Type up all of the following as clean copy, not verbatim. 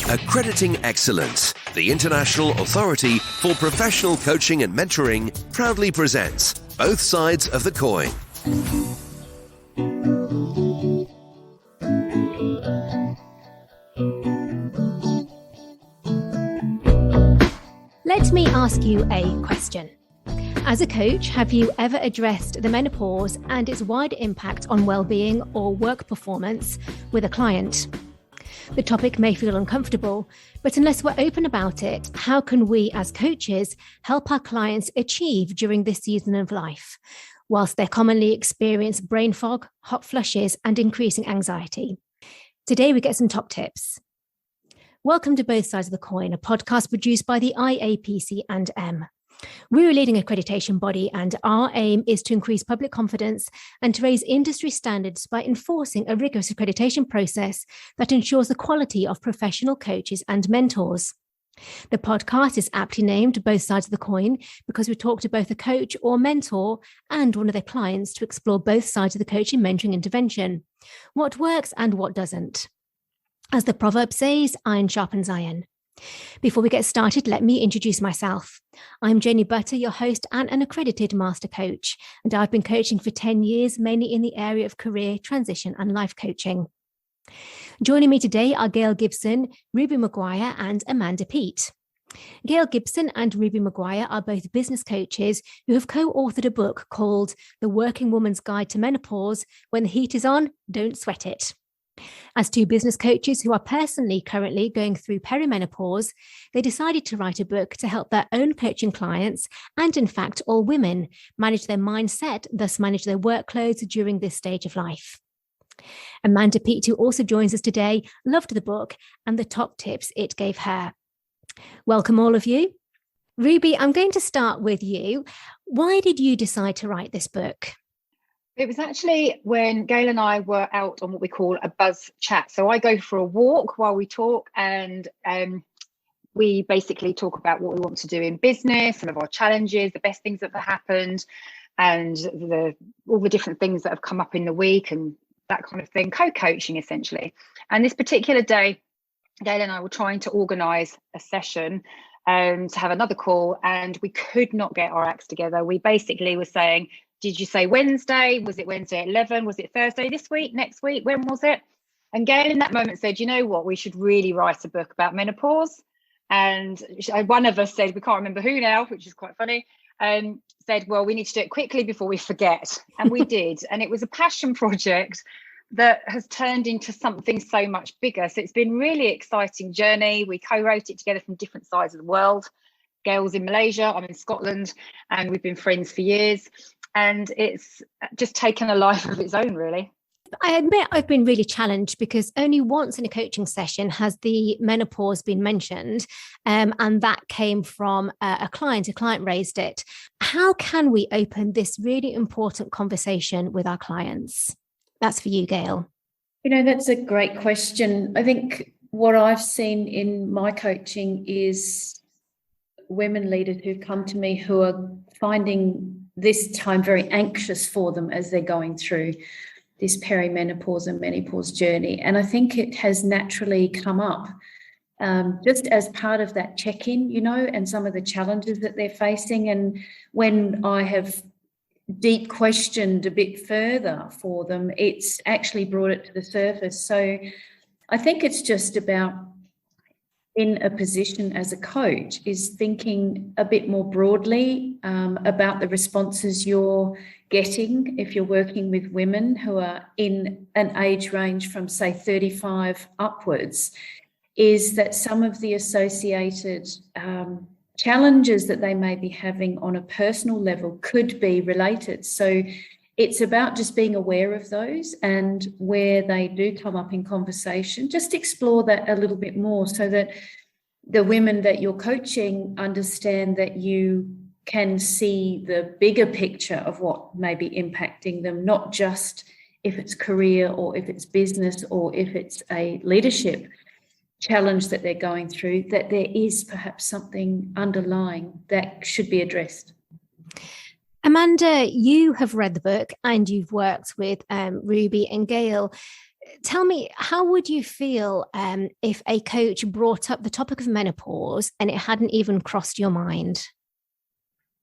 Accrediting Excellence, the international authority for professional coaching and mentoring, proudly presents Both Sides of the Coin. Let me ask you a question. As a coach, have you ever addressed the menopause and its wider impact on well-being or work performance with a client? The topic may feel uncomfortable, but unless we're open about it, how can we as coaches help our clients achieve during this season of life, whilst they commonly experience brain fog, hot flushes, and increasing anxiety? Today, we get some top tips. Welcome to Both Sides of the Coin, a podcast produced by the IAPC&M. We're a leading accreditation body, and our aim is to increase public confidence and to raise industry standards by enforcing a rigorous accreditation process that ensures the quality of professional coaches and mentors. The podcast is aptly named Both Sides of the Coin because we talk to both a coach or mentor and one of their clients to explore both sides of the coaching mentoring intervention, what works and what doesn't. As the proverb says, iron sharpens iron. Before we get started, let me introduce myself. I'm Jenny Butter, your host and an accredited master coach, and I've been coaching for 10 years, mainly in the area of career, transition and life coaching. Joining me today are Gail Gibson, Ruby McGuire and Amanda Peet. Gail Gibson and Ruby McGuire are both business coaches who have co-authored a book called The Working Woman's Guide to Menopause. When the heat is on, don't sweat it. As two business coaches who are personally currently going through perimenopause, they decided to write a book to help their own coaching clients, and in fact all women, manage their mindset, thus manage their workloads during this stage of life. Amanda Peet, who also joins us today, loved the book and the top tips it gave her. Welcome all of you. Ruby, I'm going to start with you. Why did you decide to write this book? It was actually when Gail and I were out on what we call a buzz chat. So I go for a walk while we talk, and we basically talk about what we want to do in business, some of our challenges, the best things that have happened, and all the different things that have come up in the week and that kind of thing, co-coaching essentially. And this particular day, Gail and I were trying to organise a session to have another call, and we could not get our acts together. We basically were saying, did you say Wednesday? Was it Wednesday at 11? Was it Thursday this week, next week? When was it? And Gail in that moment said, you know what, we should really write a book about menopause. And one of us said, we can't remember who now, which is quite funny, said, well, we need to do it quickly before we forget. And we did. And it was a passion project that has turned into something so much bigger. So it's been a really exciting journey. We co-wrote it together from different sides of the world. Gail's in Malaysia, I'm in Scotland, and we've been friends for years. And it's just taken a life of its own, really. I admit I've been really challenged because only once in a coaching session has the menopause been mentioned, and that came from a client. A client raised it. How can we open this really important conversation with our clients? That's for you, Gail. You know, that's a great question. I think what I've seen in my coaching is women leaders who've come to me who are finding this time very anxious for them as they're going through this perimenopause and menopause journey. And I think it has naturally come up just as part of that check-in, you know, and some of the challenges that they're facing. And when I have deep questioned a bit further for them, it's actually brought it to the surface. So I think it's just about, in a position as a coach, is thinking a bit more broadly about the responses you're getting if you're working with women who are in an age range from, say, 35 upwards, is that some of the associated challenges that they may be having on a personal level could be related. So it's about just being aware of those, and where they do come up in conversation, just explore that a little bit more so that the women that you're coaching understand that you can see the bigger picture of what may be impacting them, not just if it's career or if it's business or if it's a leadership challenge that they're going through, that there is perhaps something underlying that should be addressed. Amanda, you have read the book and you've worked with Ruby and Gail. tell me, how would you feel if a coach brought up the topic of menopause and it hadn't even crossed your mind?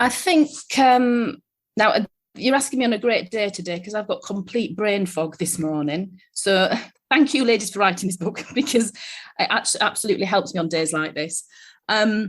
I think now you're asking me on a great day today because I've got complete brain fog this morning. So thank you, ladies, for writing this book because it absolutely helps me on days like this. I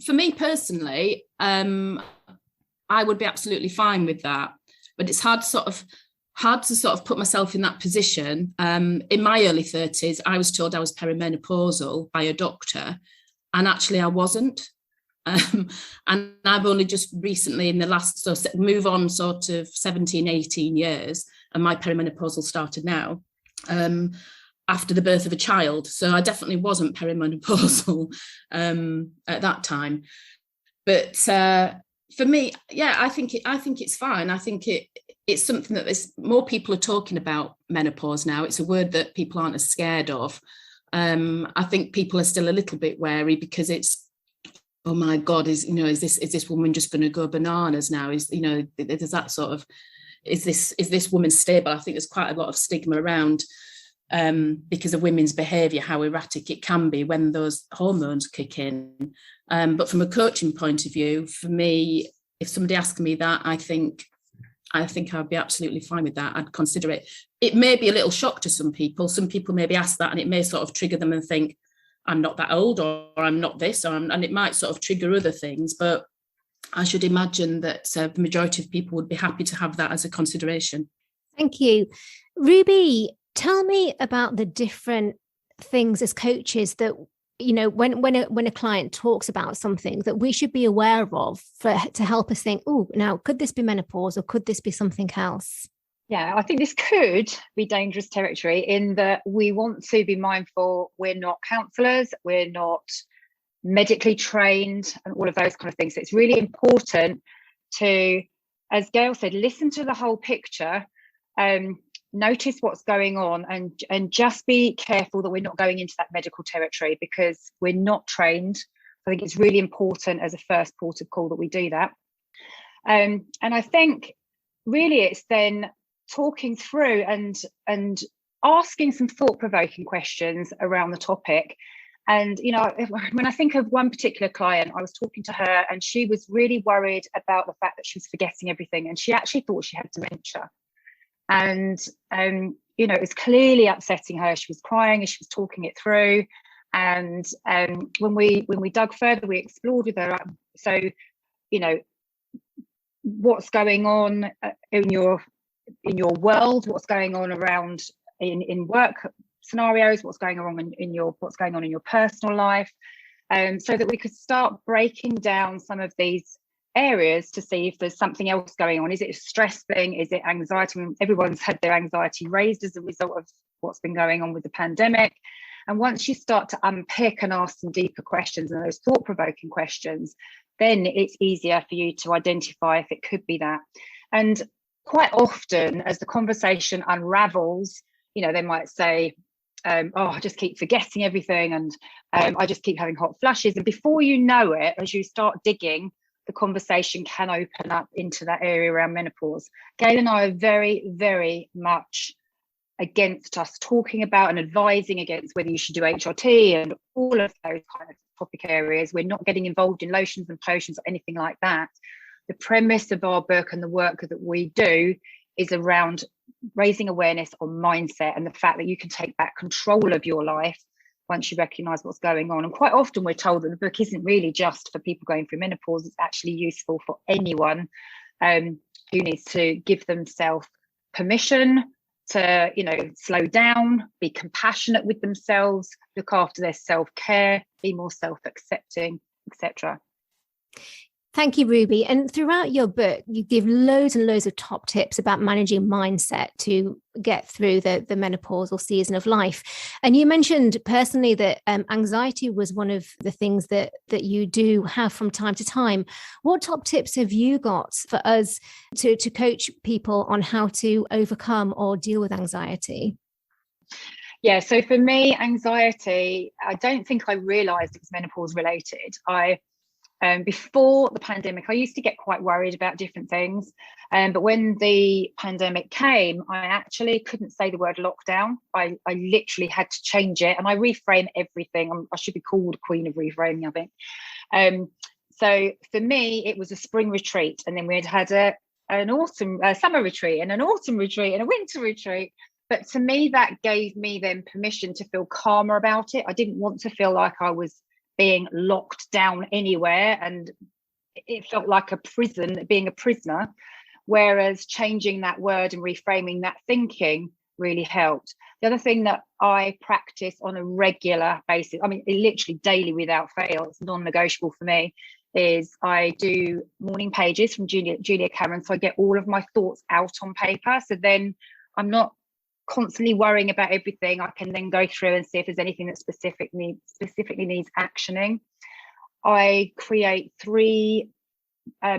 for me personally, I would be absolutely fine with that. But it's hard to sort of put myself in that position. In my early 30s, I was told I was perimenopausal by a doctor, and actually I wasn't. And I've only just recently in the last move on sort of 17, 18 years, and my perimenopausal started now after the birth of a child. So I definitely wasn't perimenopausal at that time. But for me, yeah, I think it's fine. I think it's something that more people are talking about menopause now. It's a word that people aren't as scared of. I think people are still a little bit wary because it's, oh my God, is this woman just going to go bananas now? There's that sort of, is this woman stable? I think there's quite a lot of stigma around because of women's behaviour, how erratic it can be when those hormones kick in. But from a coaching point of view, for me, if somebody asked me that, I think I'd be absolutely fine with that. I'd consider it. It may be a little shock to some people. Some people maybe ask that and it may sort of trigger them and think, I'm not that old, or I'm not this, and it might sort of trigger other things. But I should imagine that the majority of people would be happy to have that as a consideration. Thank you. Ruby, tell me about the different things as coaches that, when a client talks about something that we should be aware of to help us think, oh, now, could this be menopause or could this be something else? Yeah, I think this could be dangerous territory in that we want to be mindful we're not counsellors, we're not medically trained and all of those kind of things. So it's really important to, as Gail said, listen to the whole picture, notice what's going on and just be careful that we're not going into that medical territory because we're not trained. I think it's really important as a first port of call that we do that. And I think really it's then talking through and asking some thought-provoking questions around the topic. And when I think of one particular client, I was talking to her and she was really worried about the fact that she was forgetting everything, and she actually thought she had dementia. And it was clearly upsetting her. She was crying as she was talking it through. And when we dug further, we explored with her. So what's going on in your world, what's going on around in work scenarios, what's going on in your personal life, so that we could start breaking down some of these areas to see if there's something else going on. Is it a stress thing? Is it anxiety? I mean, everyone's had their anxiety raised as a result of what's been going on with the pandemic. And once you start to unpick and ask some deeper questions and those thought-provoking questions, then it's easier for you to identify if it could be that. And quite often, as the conversation unravels, they might say, I just keep forgetting everything, and I just keep having hot flushes. And before you know it, as you start digging, the conversation can open up into that area around menopause. Gail and I are very, very much against us talking about and advising against whether you should do HRT and all of those kind of topic areas. We're not getting involved in lotions and potions or anything like that. The premise of our book and the work that we do is around raising awareness on mindset and the fact that you can take back control of your life once you recognise what's going on. And quite often we're told that the book isn't really just for people going through menopause. It's actually useful for anyone who needs to give themselves permission to, slow down, be compassionate with themselves, look after their self-care, be more self-accepting, etc. Thank you, Ruby. And throughout your book, you give loads and loads of top tips about managing mindset to get through the menopausal season of life. And you mentioned personally that anxiety was one of the things that you do have from time to time. What top tips have you got for us to coach people on how to overcome or deal with anxiety? Yeah, so for me, anxiety, I don't think I realised it was menopause related. Before the pandemic, I used to get quite worried about different things. But when the pandemic came, I actually couldn't say the word lockdown. I literally had to change it, and I reframe everything. I should be called Queen of Reframing, I think. So for me, it was a spring retreat, and then we had an autumn summer retreat, and an autumn retreat, and a winter retreat. But to me, that gave me then permission to feel calmer about it. I didn't want to feel like I was being locked down anywhere, and it felt like a prison, being a prisoner. Whereas changing that word and reframing that thinking really helped. The other thing that I practice on a regular basis, I mean, literally daily without fail, it's non-negotiable for me, is I do morning pages from Julia Cameron. So I get all of my thoughts out on paper. So then I'm not constantly worrying about everything. I can then go through and see if there's anything that specifically needs actioning. I create 3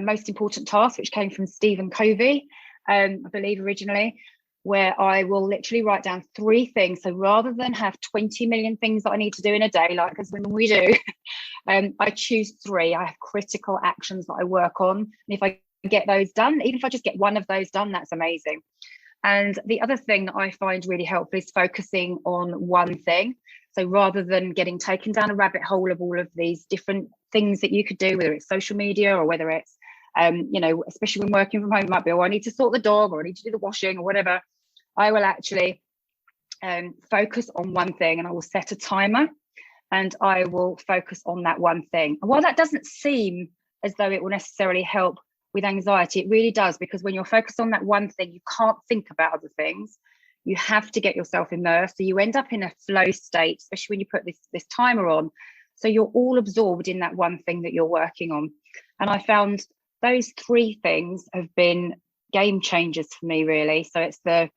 most important tasks, which came from Stephen Covey, I believe originally, where I will literally write down 3 things. So rather than have 20 million things that I need to do in a day, like as women we do, I choose 3. I have critical actions that I work on. And if I get those done, even if I just get one of those done, that's amazing. And the other thing that I find really helpful is focusing on one thing. So rather than getting taken down a rabbit hole of all of these different things that you could do, whether it's social media or whether it's, especially when working from home, it might be, oh, I need to sort the dog, or I need to do the washing or whatever. I will actually focus on one thing, and I will set a timer, and I will focus on that one thing. And while that doesn't seem as though it will necessarily help with anxiety, it really does, because when you're focused on that one thing, you can't think about other things. You have to get yourself immersed. So you end up in a flow state, especially when you put this timer on. So you're all absorbed in that one thing that you're working on. And I found those 3 things have been game changers for me, really. So it's the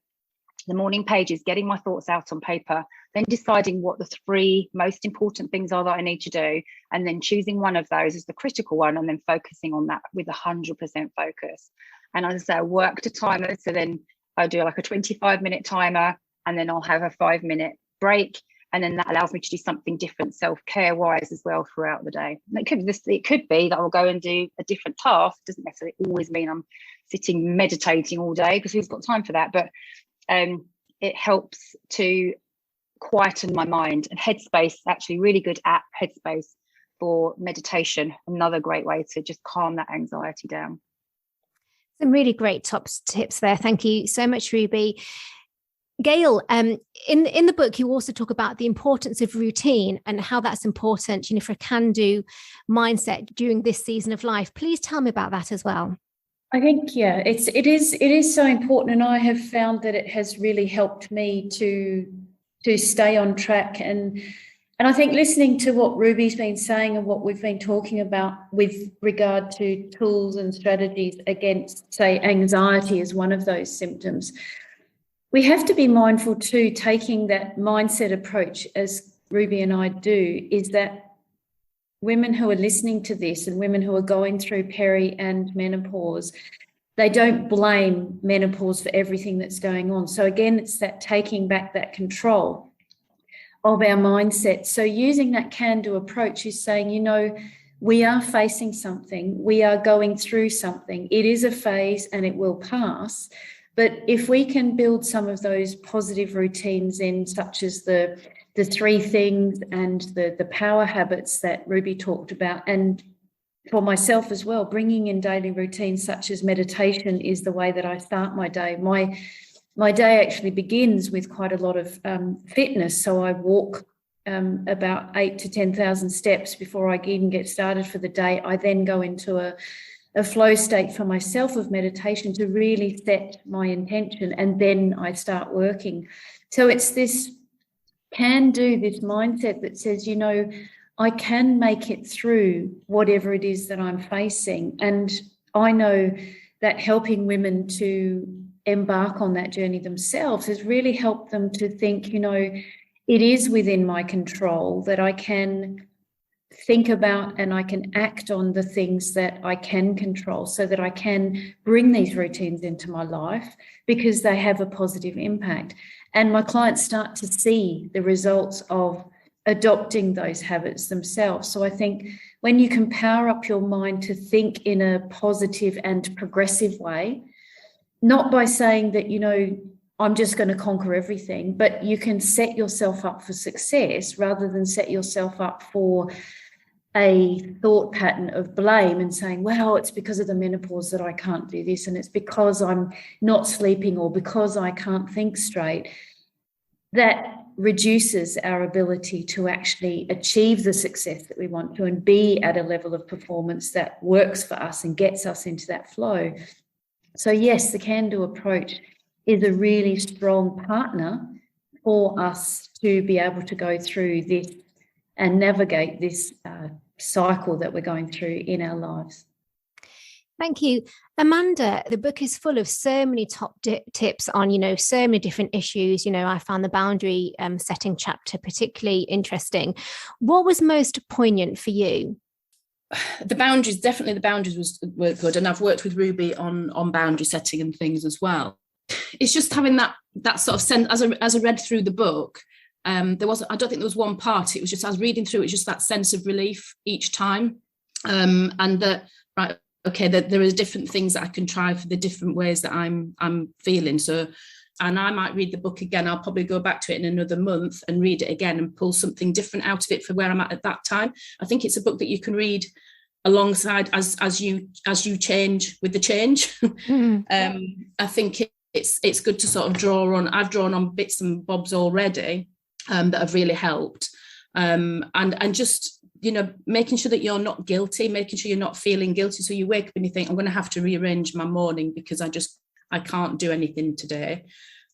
morning pages, getting my thoughts out on paper, then deciding what the 3 most important things are that I need to do, and then choosing one of those as the critical one, and then focusing on that with 100% focus. And as I say, I worked a timer, so then I do like a 25-minute timer, and then I'll have a 5-minute break, and then that allows me to do something different self-care wise as well throughout the day. And it could be that I'll go and do a different task. It doesn't necessarily always mean I'm sitting meditating all day, because who's got time for that? But it helps to quieten my mind. And Headspace, actually really good app, Headspace, for meditation, another great way to just calm that anxiety down. Some really great tips there. Thank you so much, Ruby. Gail, in the book, you also talk about the importance of routine and how that's important, for a can-do mindset during this season of life. Please tell me about that as well. I think, it is so important, and I have found that it has really helped me to stay on track. And I think listening to what Ruby's been saying and what we've been talking about with regard to tools and strategies against, say, anxiety as one of those symptoms, we have to be mindful too, taking that mindset approach, as Ruby and I do, is that women who are listening to this and women who are going through peri and menopause, they don't blame menopause for everything that's going on. So again, it's that taking back that control of our mindset. So using that can-do approach is saying, we are facing something, we are going through something. It is a phase and it will pass. But if we can build some of those positive routines in, such as the 3 things and the power habits that Ruby talked about, and for myself as well, bringing in daily routines such as meditation is the way that I start my day. My day actually begins with quite a lot of fitness. So I walk about 8,000 to 10,000 steps before I even get started for the day. I then go into a flow state for myself of meditation to really set my intention, and then I start working. So it's this can-do, this mindset that says, I can make it through whatever it is that I'm facing. And I know that helping women to embark on that journey themselves has really helped them to think, it is within my control, that I can think about and I can act on the things that I can control, so that I can bring these routines into my life because they have a positive impact. And my clients start to see the results of adopting those habits themselves. So I think when you can power up your mind to think in a positive and progressive way, not by saying that, you know, I'm just going to conquer everything, but you can set yourself up for success rather than set yourself up for a thought pattern of blame and saying, well, it's because of the menopause that I can't do this, and it's because I'm not sleeping, or because I can't think straight. That reduces our ability to actually achieve the success that we want to and be at a level of performance that works for us and gets us into that flow. So yes, the can-do approach is a really strong partner for us to be able to go through this and navigate this cycle that we're going through in our lives. Thank you. Amanda, the book is full of so many top tips on, you know, so many different issues. You know, I found the boundary setting chapter particularly interesting. What was most poignant for you? The boundaries were good. And I've worked with Ruby on boundary setting and things as well. It's just having that sort of sense, as I read through the book, I don't think there was one part. It was just, I was reading through, it's just that sense of relief each time. And that, right, okay, that there are different things that I can try for the different ways that I'm feeling. So, and I might read the book again. I'll probably go back to it in another month and read it again and pull something different out of it for where I'm at that time. I think it's a book that you can read alongside as you change with the change. I think it's good to sort of draw on. I've drawn on bits and bobs already that have really helped, and just, you know, making sure that you're not guilty, making sure you're not feeling guilty. So you wake up and you think, I'm going to have to rearrange my morning because I can't do anything today,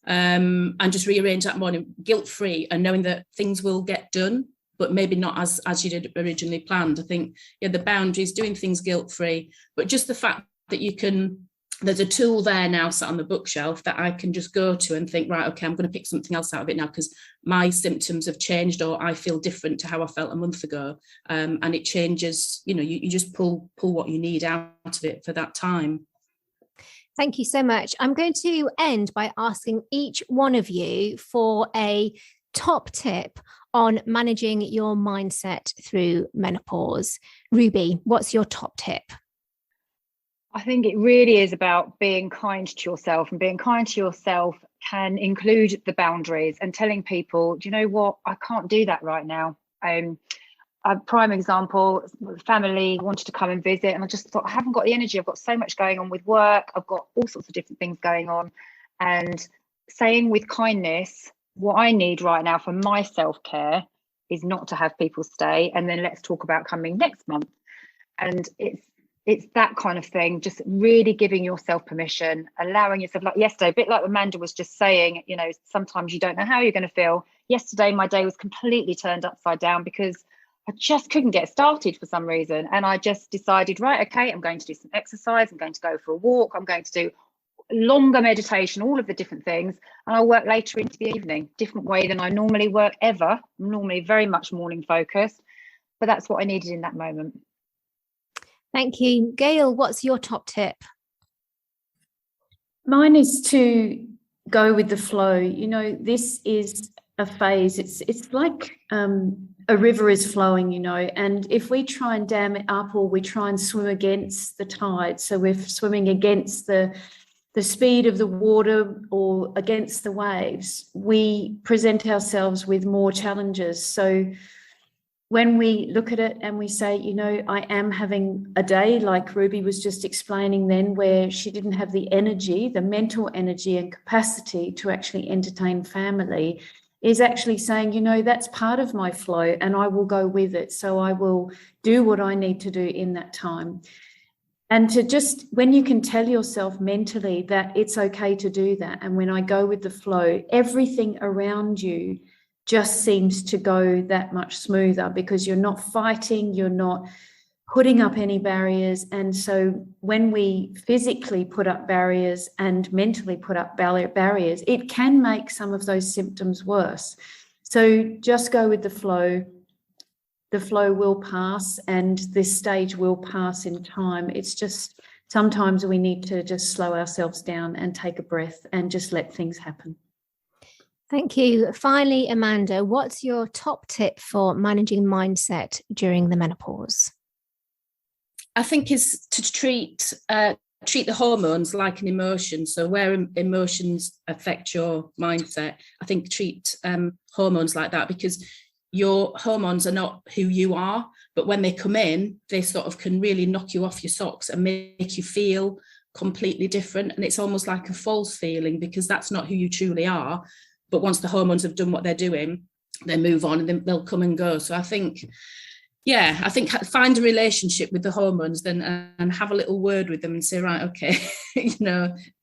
and just rearrange that morning guilt-free and knowing that things will get done, but maybe not as you did originally planned. I think, yeah, the boundaries, doing things guilt-free, but just the fact that there's a tool there now sat on the bookshelf that I can just go to and think, right, okay, I'm going to pick something else out of it now because my symptoms have changed, or I feel different to how I felt a month ago. And it changes, you know, you just pull what you need out of it for that time. Thank you so much. I'm going to end by asking each one of you for a top tip on managing your mindset through menopause. Ruby, what's your top tip? I think it really is about being kind to yourself, and being kind to yourself can include the boundaries and telling people, do you know what, I can't do that right now. A prime example, family wanted to come and visit, and I just thought, I haven't got the energy. I've got so much going on with work. I've got all sorts of different things going on. And saying with kindness, what I need right now for my self-care is not to have people stay, and then let's talk about coming next month. And it's that kind of thing, just really giving yourself permission, allowing yourself, like yesterday, a bit like Amanda was just saying, you know, sometimes you don't know how you're going to feel. Yesterday, my day was completely turned upside down because I just couldn't get started for some reason. And I just decided, right, okay, I'm going to do some exercise. I'm going to go for a walk. I'm going to do longer meditation, all of the different things. And I'll work later into the evening, different way than I normally work ever. I'm normally very much morning focused, but that's what I needed in that moment. Thank you. Gail, what's your top tip? Mine is to go with the flow. You know, this is a phase. It's like a river is flowing, you know, and if we try and dam it up, or we try and swim against the tide, so we're swimming against the speed of the water or against the waves, we present ourselves with more challenges. So when we look at it and we say, you know, I am having a day like Ruby was just explaining then, where she didn't have the energy, the mental energy and capacity to actually entertain family, is actually saying, you know, that's part of my flow and I will go with it. So I will do what I need to do in that time. And to just, when you can tell yourself mentally that it's okay to do that, and when I go with the flow, everything around you just seems to go that much smoother, because you're not fighting, you're not putting up any barriers. And so when we physically put up barriers and mentally put up barriers, it can make some of those symptoms worse. So just go with the flow. The flow will pass, and this stage will pass in time. It's just sometimes we need to just slow ourselves down and take a breath and just let things happen. Thank you. Finally, Amanda, what's your top tip for managing mindset during the menopause? I think is to treat the hormones like an emotion. So where emotions affect your mindset, I think treat hormones like that, because your hormones are not who you are, but when they come in, they sort of can really knock you off your socks and make you feel completely different. And it's almost like a false feeling, because that's not who you truly are. But once the hormones have done what they're doing, they move on and then they'll come and go. So I think find a relationship with the hormones then, and have a little word with them and say, right, okay,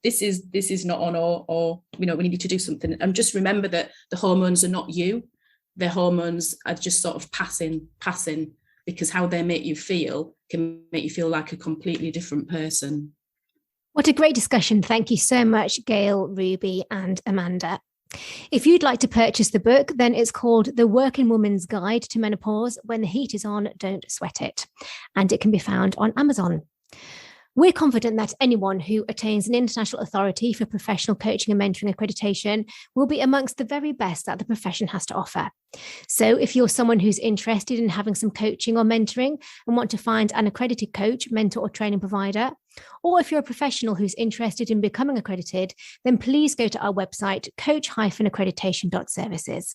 this is not on, or we need to do something. And just remember that the hormones are not you. Their hormones are just sort of passing, because how they make you feel can make you feel like a completely different person. What a great discussion. Thank you so much, Gail, Ruby and Amanda. If you'd like to purchase the book, then it's called The Working Woman's Guide to Menopause. When the heat is on, don't sweat it. And it can be found on Amazon. We're confident that anyone who attains an international authority for professional coaching and mentoring accreditation will be amongst the very best that the profession has to offer. So if you're someone who's interested in having some coaching or mentoring and want to find an accredited coach, mentor or training provider, or if you're a professional who's interested in becoming accredited, then please go to our website, coach-accreditation.services.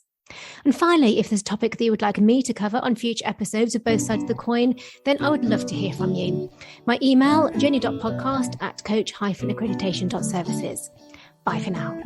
And finally, if there's a topic that you would like me to cover on future episodes of Both Sides of the Coin, then I would love to hear from you. My email, jenny.podcast@coach-accreditation.services. Bye for now.